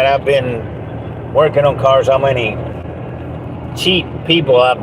I've been working on cars, how many cheap people I've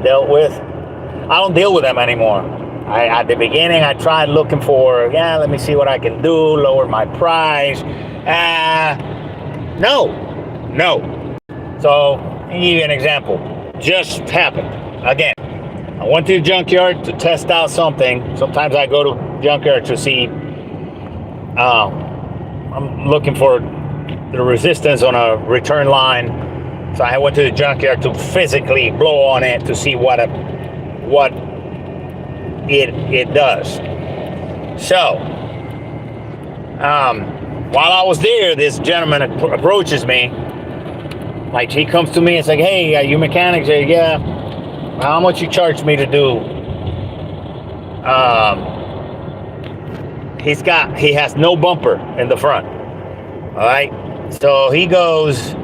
dealt with. I don't deal with them anymore. At the beginning, I tried looking for, let me see what I can do, lower my price. No. So, I'll give you an example. Just happened. Again, I went to the junkyard to test out something. Sometimes I go to junkyard to see, I'm looking for the resistance on a return line. So I went to the junkyard to physically blow on it to see what it does. So, while I was there, this gentleman approaches me. Like, he comes to me and says, "Hey, are you mechanics?" I say, "Yeah." "How much you charge me to do?" He has no bumper in the front. All right. So he goes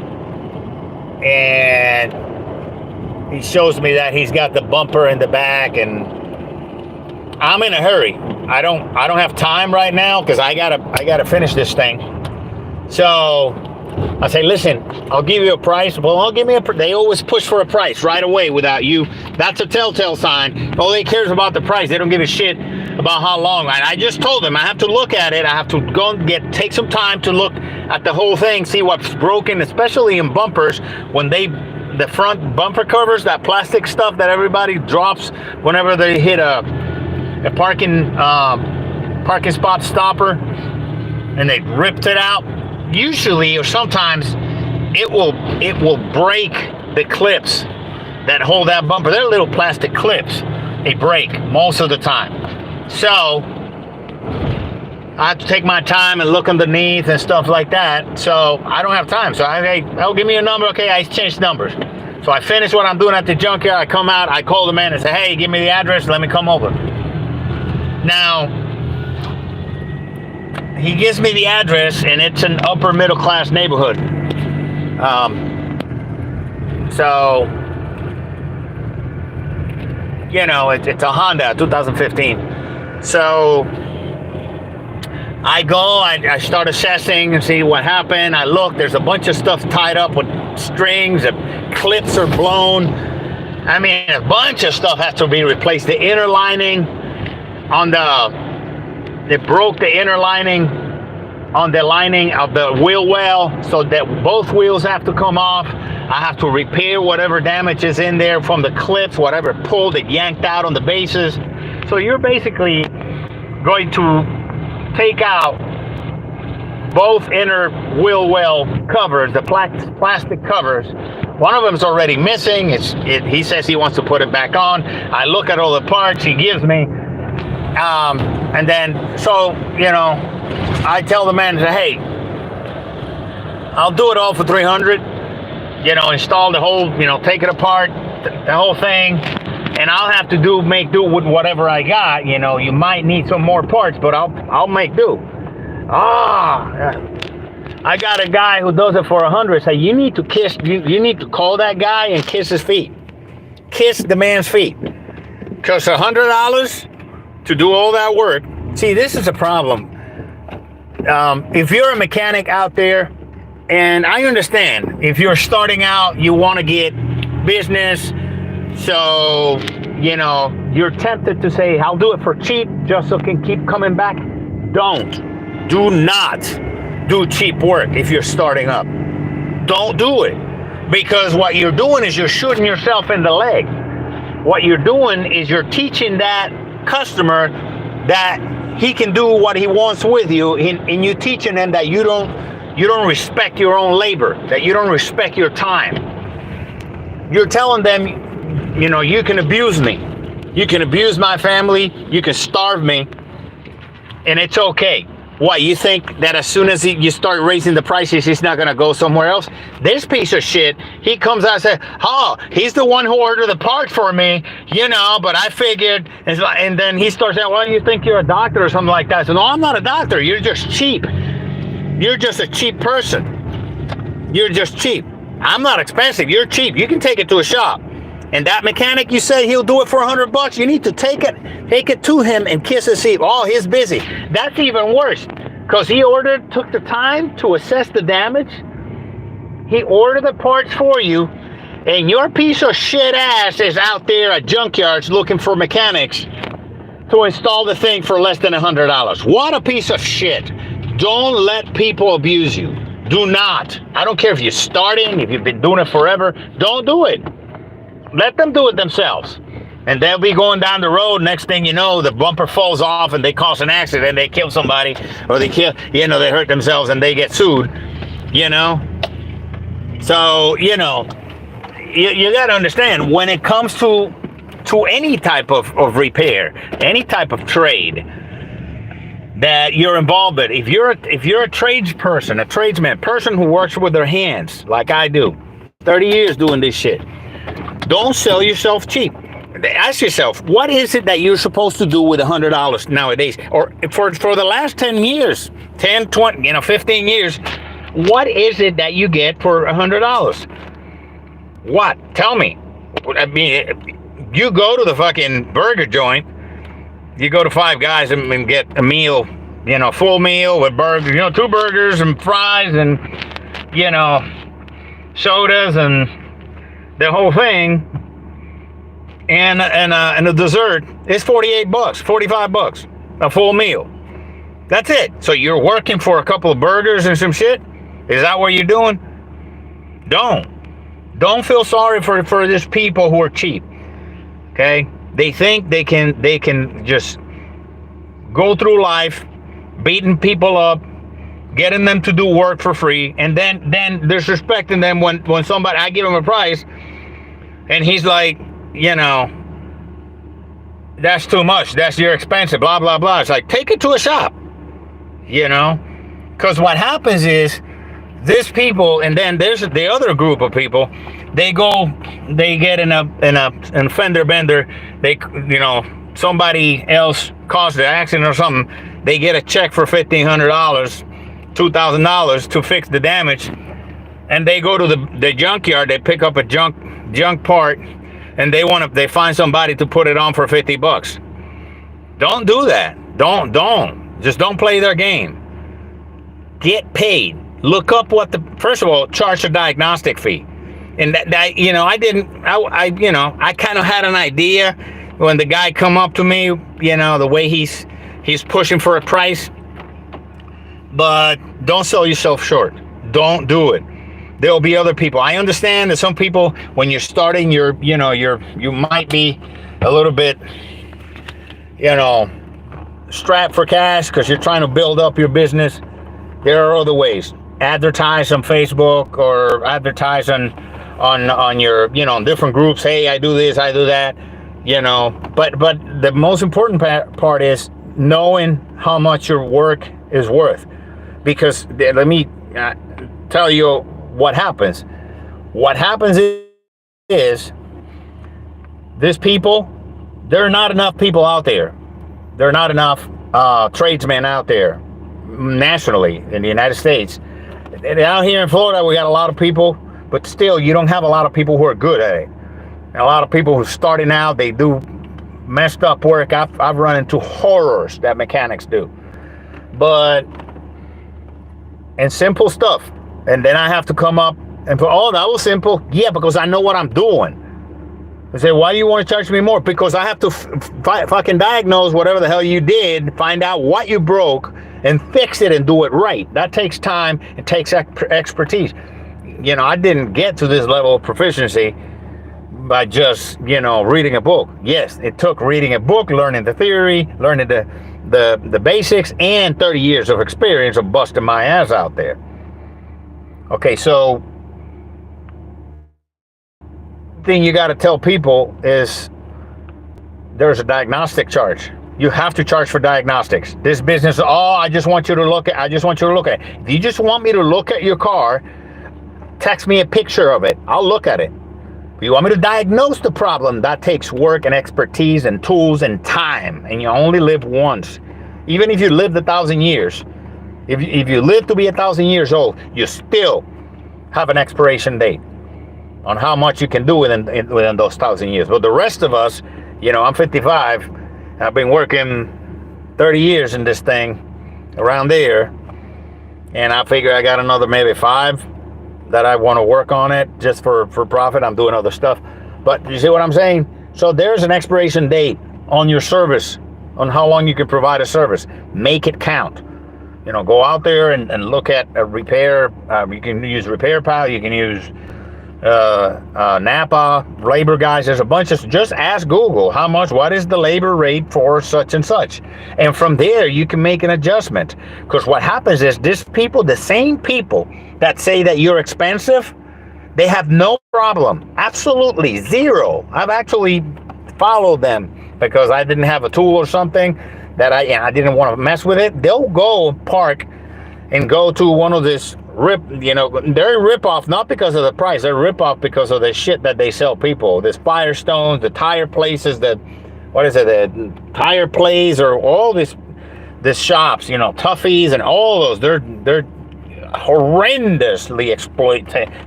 and he shows me that he's got the bumper in the back, and I'm in a hurry. I don't have time right now because I gotta finish this thing. So I say, "Listen, I'll give you a price." "Well, give me they always push for a price right away without you. That's a telltale sign. All they care is about the price. They don't give a shit about how long. I just told them I have to look at it. I have to go and take some time to look at the whole thing, see what's broken, especially in bumpers when the front bumper covers, that plastic stuff that everybody drops whenever they hit a parking spot stopper and they ripped it out. Usually, or sometimes, it will break the clips that hold that bumper. They're little plastic clips. They break most of the time. So I have to take my time and look underneath and stuff like that. So I don't have time. So I'll give me a number. Okay, I changed numbers. So I finish what I'm doing at the junkyard. I come out. I call the man and say, "Hey, give me the address. Let me come over." Now, he gives me the address, and it's an upper middle class neighborhood. So, it's a Honda 2015. So I go, I start assessing and see what happened. I look, there's a bunch of stuff tied up with strings, and clips are blown. I mean, a bunch of stuff has to be replaced. The inner lining they broke the inner lining on the lining of the wheel well, so that both wheels have to come off. I have to repair whatever damage is in there from the clips, whatever pulled, it yanked out on the bases. So you're basically going to take out both inner wheel well covers, the plastic covers. One of them is already missing. He says he wants to put it back on. I look at all the parts he gives me. And then, I tell the man, "Hey, I'll do it all for $300. Install the whole, take it apart, the whole thing, and I'll have to make do with whatever I got. You might need some more parts, but I'll make do." I got a guy who does it for $100. Say, you need to call that guy and kiss his feet. Kiss the man's feet. Because $100 to do all that work. See, this is a problem. If you're a mechanic out there, and I understand, if you're starting out, you want to get business, so, you're tempted to say, "I'll do it for cheap, just so it can keep coming back." Do not do cheap work if you're starting up. Don't do it. Because what you're doing is you're shooting yourself in the leg. What you're doing is you're teaching that customer that he can do what he wants with you, and you're teaching them that you don't respect your own labor, that you don't respect your time. You're telling them, you can abuse me, you can abuse my family, you can starve me, and it's okay. What, you think that as soon as you start raising the prices, he's not going to go somewhere else? This piece of shit, he comes out and says, "Oh, he's the one who ordered the part for me, but I figured," and then he starts saying, "Well, you think you're a doctor or something like that." So, "No, I'm not a doctor. You're just cheap. You're just a cheap person. You're just cheap. I'm not expensive. You're cheap. You can take it to a shop. And that mechanic, you say he'll do it for $100. You need to take it to him and kiss his feet. Oh, he's busy." That's even worse. Because he took the time to assess the damage. He ordered the parts for you, and your piece of shit ass is out there at junkyards looking for mechanics to install the thing for less than $100. What a piece of shit. Don't let people abuse you. Do not. I don't care if you're starting, if you've been doing it forever. Don't do it. Let them do it themselves. And they'll be going down the road. Next thing you know, the bumper falls off and they cause an accident. They kill somebody, or they hurt themselves and they get sued, So, you got to understand, when it comes to any type of repair, any type of trade that you're involved in, if you're a tradesperson, a tradesman, person who works with their hands, like I do, 30 years doing this shit, don't sell yourself cheap. Ask yourself, what is it that you're supposed to do with $100 nowadays? Or for the last 10 years, 10, 20, 15 years, what is it that you get for $100? What? Tell me. I mean, you go to the fucking burger joint, you go to Five Guys and get a meal, full meal with burger, 2 burgers and fries and, sodas and the whole thing, and a dessert is $48, $45, a full meal. That's it. So you're working for a couple of burgers and some shit? Is that what you're doing? Don't feel sorry for these people who are cheap. Okay? They think they can just go through life beating people up, getting them to do work for free, and then disrespecting them when somebody, I give him a price and he's like, that's too much, you're expensive, blah blah blah. It's like, take it to a shop, because what happens is, these people, and then there's the other group of people, they get in a fender bender, somebody else caused the accident or something, they get a check for $1,500, $2,000 to fix the damage, and they go to the junkyard, they pick up a junk part, and they find somebody to put it on for $50. Don't do that. Just don't play their game. Get paid. Look up first of all, charge a diagnostic fee. And that I kind of had an idea when the guy come up to me, the way he's pushing for a price. But don't sell yourself short. Don't do it. There'll be other people. I understand that some people, when you're starting, you might be a little bit, strapped for cash because you're trying to build up your business. There are other ways. Advertise on Facebook, or advertise on your, different groups. Hey, I do this, I do that, But the most important part is knowing how much your work is worth. Because let me tell you what happens. What happens is these people, there are not enough people out there. There are not enough tradesmen out there nationally in the United States. And out here in Florida, we got a lot of people, but still, you don't have a lot of people who are good at it. And a lot of people who are starting out, they do messed up work. I've run into horrors that mechanics do. And simple stuff. And then I have to come up and put, oh, that was simple. Yeah, because I know what I'm doing. I say, why do you want to charge me more? Because I have to fucking diagnose whatever the hell you did, find out what you broke, and fix it and do it right. That takes time. It takes expertise. I didn't get to this level of proficiency by just, reading a book. Yes, it took reading a book, learning the theory, learning the basics, and 30 years of experience of busting my ass out there. Okay, so thing you got to tell people is there's a diagnostic charge. You have to charge for diagnostics. This business, I just want you to look at it. If you just want me to look at your car, text me a picture of it. I'll look at it. If you want me to diagnose the problem, that takes work and expertise and tools and time. And you only live once. Even if you lived 1,000 years, if you live to be 1,000 years old, you still have an expiration date on how much you can do within those 1,000 years. But the rest of us, I'm 55. I've been working 30 years in this thing, around there. And I figure I got another maybe 5 that I want to work on it just for profit. I'm doing other stuff. But you see what I'm saying? So there's an expiration date on your service, on how long you can provide a service. Make it count. You know, go out there and look at a repair. You can use RepairPal. You can use Napa, labor guys. There's a bunch of, just ask Google how much, what is the labor rate for such and such. And from there, you can make an adjustment. Because what happens is this people, the same people that say that you're expensive, they have no problem. Absolutely zero. I've actually followed them because I didn't have a tool or something that I didn't want to mess with it. They'll go park and go to one of this they're rip off not because of the price. They're rip off because of the shit that they sell people. This Firestones, the tire places, the tire plays, or all this shops, Toughies and all those. They're horrendously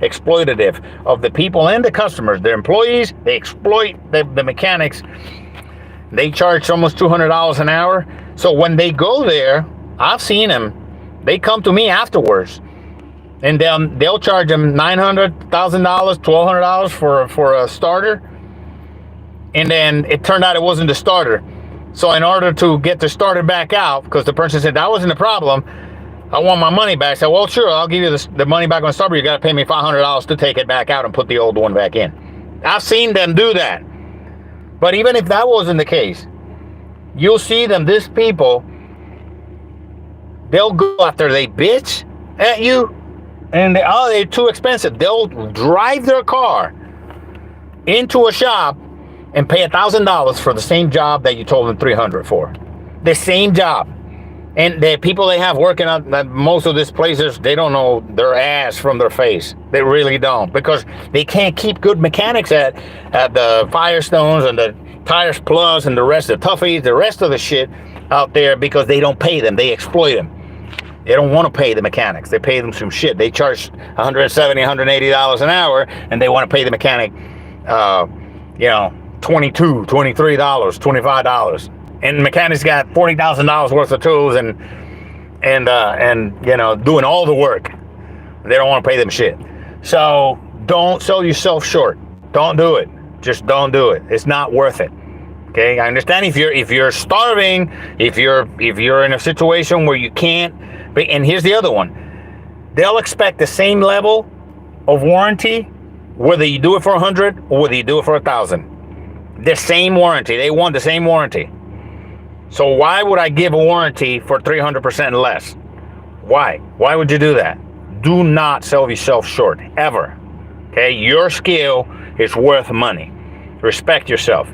exploitative of the people and the customers. Their employees, they exploit the mechanics. They charge almost $200 an hour. So when they go there, I've seen them. They come to me afterwards, and they'll charge them $900, $1,000, $1,200 for a starter. And then it turned out it wasn't the starter. So in order to get the starter back out, because the person said that wasn't the problem, I want my money back. I said, well, sure, I'll give you the money back on the starter. You got to pay me $500 to take it back out and put the old one back in. I've seen them do that. But even if that wasn't the case, you'll see them, these people, they'll go after they bitch at you, and they're too expensive. They'll drive their car into a shop and pay $1,000 for the same job that you told them $300 for. The same job. And the people they have working at most of these places, they don't know their ass from their face. They really don't, because they can't keep good mechanics at the Firestones and the Tires Plus and the rest of the Toughies, the rest of the shit out there, because they don't pay them. They exploit them. They don't want to pay the mechanics. They pay them some shit. They charge $170, $180 an hour, and they want to pay the mechanic, $22, $23, $25. And mechanics got $40,000 worth of tools and doing all the work. They don't want to pay them shit. So don't sell yourself short. Don't do it. Just don't do it. It's not worth it. Okay, I understand if you're starving, if you're in a situation where you can't. And here's the other one. They'll expect the same level of warranty whether you do it for 100 or whether you do it for 1,000. The same warranty. They want the same warranty. So why would I give a warranty for 300% less? Why? Why would you do that? Do not sell yourself short, ever. Okay? Your skill is worth money. Respect yourself.